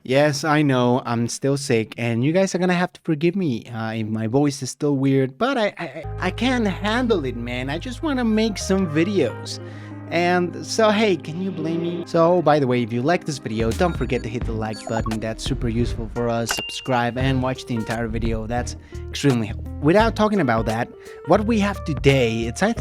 Yes, I know, I'm still sick, and you guys are gonna have to forgive me if my voice is still weird, but I can't handle it, man. I just wanna make some videos. And so, hey, can you blame me? So, by the way, if you like this video, don't forget to hit the like button. That's super useful for us. Subscribe and watch the entire video. That's extremely helpful. Without talking about that, what we have today, it's I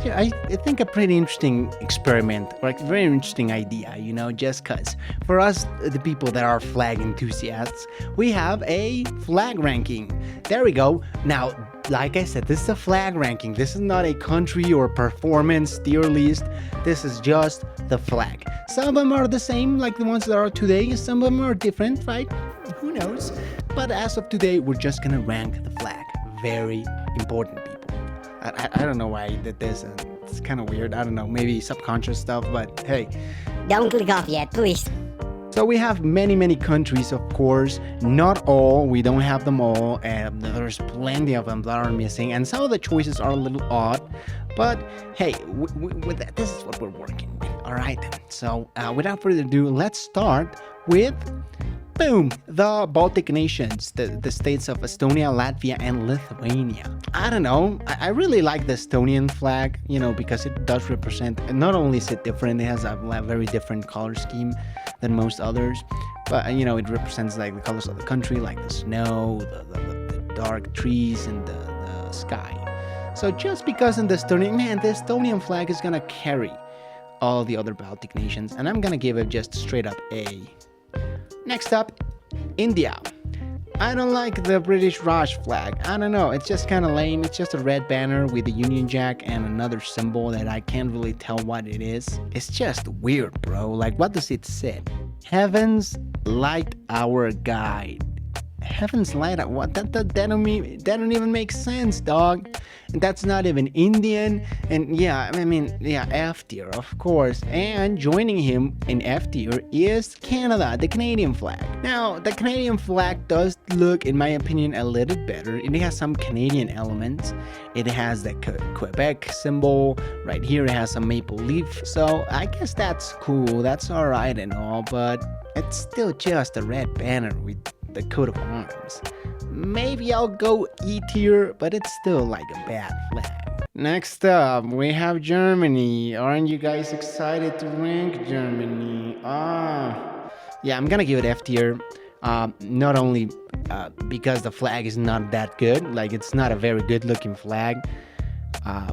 think a pretty interesting experiment, or a very interesting idea, you know, just cause. For us, the people that are flag enthusiasts, we have a flag ranking. There we go. Now, like I said, this is a flag ranking. This is not a country or performance tier list. This is just the flag. Some of them are the same, like the ones that are today. Some of them are different, right? Who knows? But as of today, we're just gonna rank the flag. Very important, people. I don't know why I did this. It's kind of weird. I don't know, maybe subconscious stuff, but hey. Don't click off yet, please. So we have many countries, of course. Not all, we don't have them all, and there's plenty of them that are missing, and some of the choices are a little odd, but hey, with that, this is what we're working with. All right, so without further ado, let's start with, boom, the Baltic nations, the states of Estonia, Latvia, and Lithuania. I don't know, I really like the Estonian flag, you know, because it does represent, and not only is it different, it has a very different color scheme than most others, but you know, it represents like the colors of the country, like the snow, the dark trees, and the sky. So just because in the Estonian flag is gonna carry all the other Baltic nations, and I'm gonna give it just straight up A. Next up, India. I don't like the British Raj flag. I don't know, it's just kind of lame. It's just a red banner with the Union Jack and another symbol that I can't really tell what it is. It's just weird, bro. Like, what does it say? Heavens light our guide. Heavens light up. What? That don't even make sense, dog. And that's not even Indian. And yeah, I mean, yeah, F tier, of course. And joining him in F tier is Canada, the Canadian flag. Now, the Canadian flag does look, in my opinion, a little better. It has some Canadian elements. It has the Quebec symbol right here. It has a maple leaf. So I guess that's cool. That's all right and all, but it's still just a red banner with the coat of arms. Maybe I'll go E tier, but it's still like a bad flag. Next up, we have Germany. Aren't you guys excited to rank Germany? Yeah, I'm gonna give it F tier. Not only because the flag is not that good, like it's not a very good looking flag,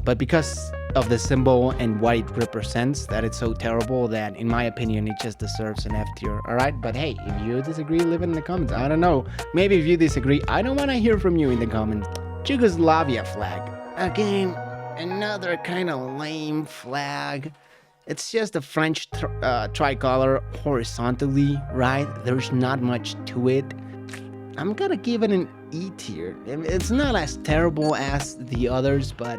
but because of the symbol and what it represents, that it's so terrible that, in my opinion, it just deserves an F tier. Alright, but hey, if you disagree, leave it in the comments. I don't know, maybe if you disagree, I don't want to hear from you in the comments. Yugoslavia flag. Again, another kind of lame flag. It's just a French tricolor horizontally, right? There's not much to it. I'm gonna give it an E tier. It's not as terrible as the others, but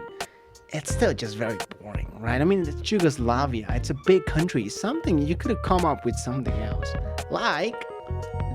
it's still just very boring, right? I mean, it's Yugoslavia. It's a big country. Something, you could have come up with something else, like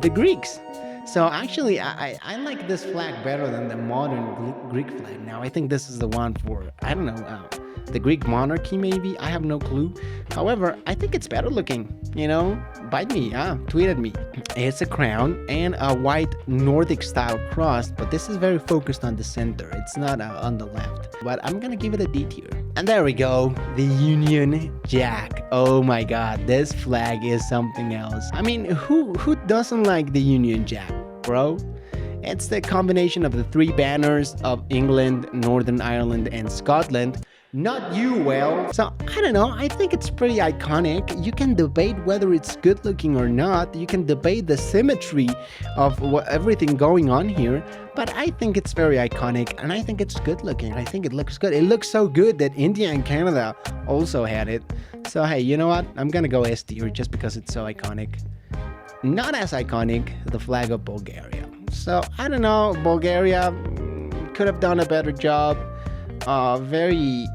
the Greeks. So actually, I like this flag better than the modern Greek flag. Now, I think this is the one for, I don't know, the Greek monarchy maybe? I have no clue. However, I think it's better looking, you know? Bite me, tweet at me. It's a crown and a white Nordic style cross, but this is very focused on the center. It's not on the left, but I'm gonna give it a D tier. And there we go, the Union Jack. Oh my god, this flag is something else. I mean, who doesn't like the Union Jack, bro? It's the combination of the three banners of England, Northern Ireland, and Scotland. Not you, well. So, I don't know, I think it's pretty iconic. You can debate whether it's good looking or not. You can debate the symmetry of everything going on here. But I think it's very iconic, and I think it's good looking. I think it looks good. It looks so good that India and Canada also had it. So, hey, you know what? I'm gonna go S tier just because it's so iconic. Not as iconic, the flag of Bulgaria. So, I don't know, Bulgaria could have done a better job. Very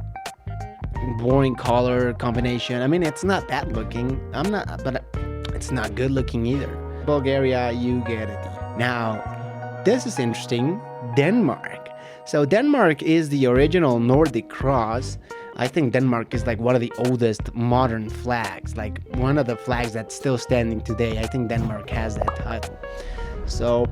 boring color combination. I mean, it's not bad looking. But it's not good looking either. Bulgaria, you get it. Now, this is interesting. Denmark. So Denmark is the original Nordic cross. I think Denmark is like one of the oldest modern flags, like one of the flags that's still standing today. I think Denmark has that title. So,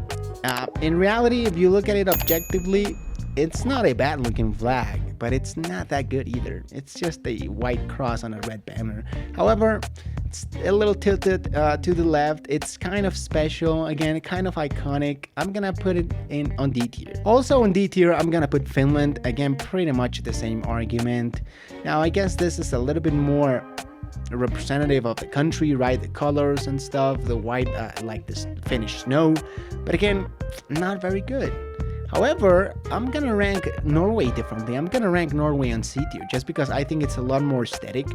in reality, if you look at it objectively, it's not a bad looking flag, but it's not that good either. It's just a white cross on a red banner. However, it's a little tilted to the left. It's kind of special, again, kind of iconic. I'm gonna put it in on D tier. Also on D tier, I'm gonna put Finland. Again, pretty much the same argument. Now, I guess this is a little bit more representative of the country, right? The colors and stuff, the white, like this Finnish snow. But again, not very good. However, I'm gonna rank Norway differently. I'm gonna rank Norway on C tier just because I think it's a lot more aesthetic.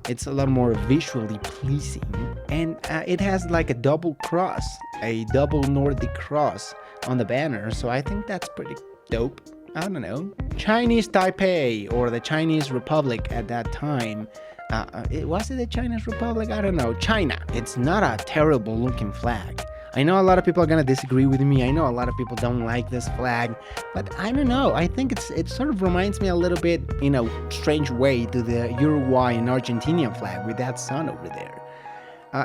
It's a lot more visually pleasing, and it has like a double cross, a double Nordic cross on the banner. So I think that's pretty dope. I don't know. Chinese Taipei, or the Chinese Republic at that time. Was it the Chinese Republic? I don't know. China. It's not a terrible looking flag. I know a lot of people are gonna disagree with me. I know a lot of people don't like this flag, but I don't know. I think it sort of reminds me a little bit, in a strange way, to the Uruguay and Argentinian flag with that sun over there.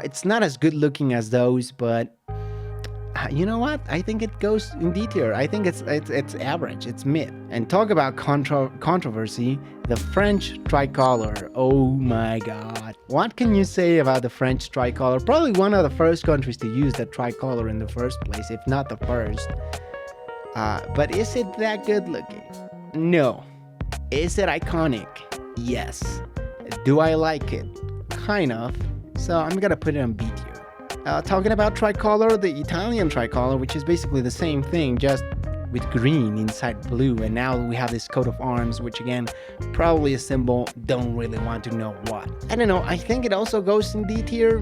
It's not as good looking as those, but you know what? I think it goes in D tier. I think it's average. It's mid. And talk about controversy. The French tricolor. Oh my God. What can you say about the French tricolor? Probably one of the first countries to use the tricolor in the first place, if not the first. But is it that good looking? No. Is it iconic? Yes. Do I like it? Kind of. So I'm gonna put it on B tier. Talking about tricolor, the Italian tricolor, which is basically the same thing, just with green inside blue, and now we have this coat of arms, which again, probably a symbol, don't really want to know what. I don't know, I think it also goes in D tier,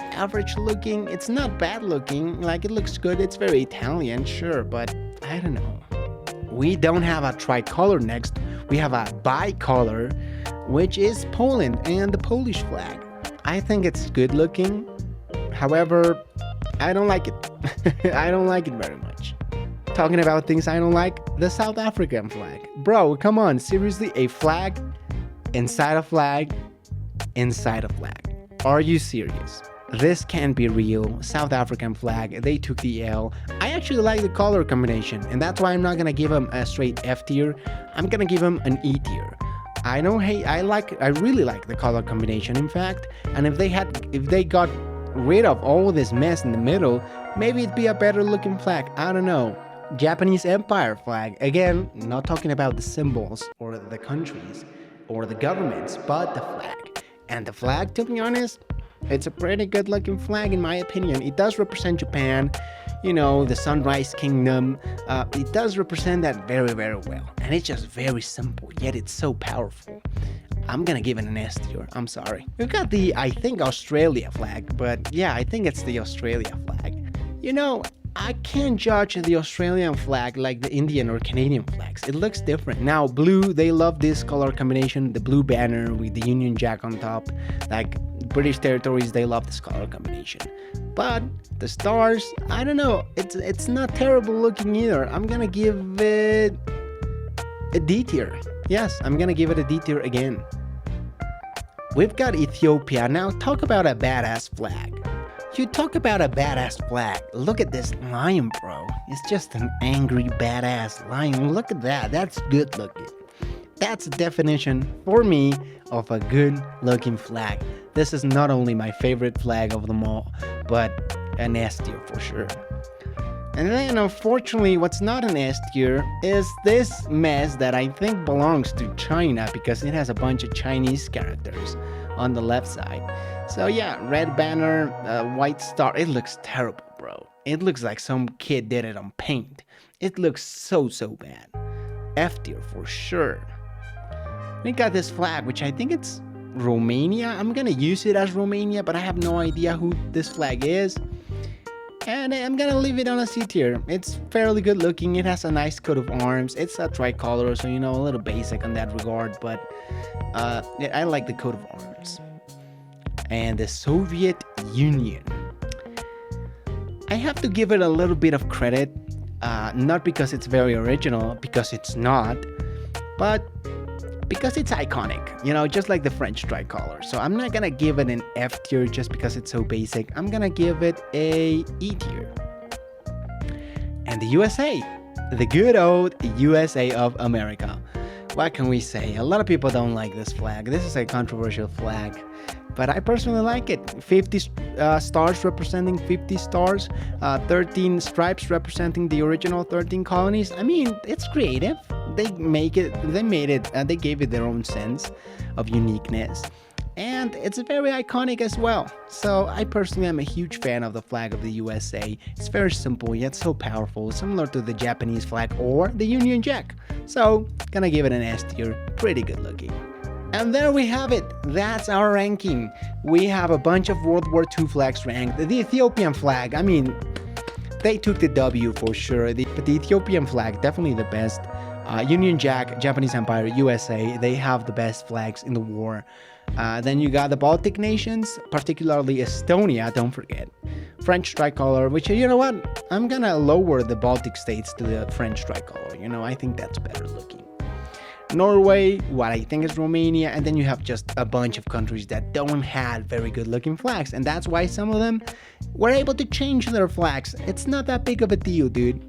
average looking. It's not bad looking, like it looks good, it's very Italian, sure, but I don't know. We don't have a tricolor next, we have a bicolor, which is Poland and the Polish flag. I think it's good looking. However, I don't like it. I don't like it very much. Talking about things I don't like, the South African flag. Bro, come on, seriously, a flag inside a flag inside a flag. Are you serious? This can't be real. South African flag, they took the L. I actually like the color combination, and that's why I'm not gonna give them a straight F tier. I'm gonna give them an E tier. I really like the color combination, in fact, and if they got rid of all this mess in the middle, maybe it'd be a better looking flag. I don't know. Japanese Empire flag. Again, not talking about the symbols or the countries or the governments, but the flag. And the flag, to be honest, it's a pretty good looking flag in my opinion. It does represent Japan, the Sunrise Kingdom. It does represent that very, very well. And it's just very simple, yet it's so powerful. I'm gonna give it an S tier. I'm sorry. We've got the, I think, Australia flag, but yeah, I think it's the Australia flag. I can't judge the Australian flag like the Indian or Canadian flags. It looks different. Now, blue, they love this color combination, the blue banner with the Union Jack on top. Like British territories, they love this color combination. But the stars, I don't know. It's not terrible looking either. I'm gonna give it a D tier. Yes, I'm gonna give it a D tier again. We've got Ethiopia. Now talk about a badass flag. You talk about a badass flag. Look at this lion, bro. It's just an angry badass lion. Look at that. That's good looking. That's the definition for me of a good looking flag. This is not only my favorite flag of them all, but an S tier for sure. And then, unfortunately, what's not an S tier is this mess that I think belongs to China because it has a bunch of Chinese characters on the left side. So yeah, red banner, white star. It looks terrible, bro. It looks like some kid did it on paint. It looks so bad. F tier for sure. We got this flag, which I think it's Romania. I'm gonna use it as Romania, but I have no idea who this flag is. And I'm gonna leave it on a C tier. It's fairly good looking. It has a nice coat of arms. It's a tricolor, so a little basic on that regard, but I like the coat of arms. And the Soviet Union. I have to give it a little bit of credit, not because it's very original, because it's not, but because it's iconic, just like the French tricolor. So I'm not gonna give it an F tier just because it's so basic. I'm gonna give it a E tier. And the USA, the good old USA of America. What can we say? A lot of people don't like this flag. This is a controversial flag, but I personally like it. 50 stars representing 50 stars, 13 stripes representing the original 13 colonies. I mean, it's creative. They made it, they gave it their own sense of uniqueness. And it's very iconic as well. So I personally am a huge fan of the flag of the USA. It's very simple yet so powerful, similar to the Japanese flag or the Union Jack. So gonna give it an S tier, pretty good looking. And there we have it. That's our ranking. We have a bunch of World War II flags ranked. The Ethiopian flag, I mean, they took the W for sure. But the Ethiopian flag, definitely the best. Union Jack, Japanese Empire, USA, they have the best flags in the war. Then you got the Baltic nations, particularly Estonia, don't forget. French tricolor, which, you know what? I'm gonna lower the Baltic states to the French tricolor. I think that's better looking. Norway, what I think is Romania, and then you have just a bunch of countries that don't have very good looking flags, and that's why some of them were able to change their flags. It's not that big of a deal, dude.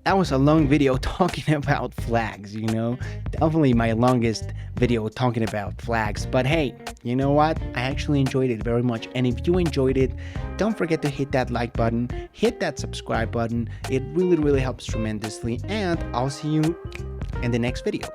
That was a long video talking about flags, Definitely my longest video talking about flags. But hey, you know what? I actually enjoyed it very much. And if you enjoyed it, don't forget to hit that like button, hit that subscribe button. It really, really helps tremendously. And I'll see you in the next video.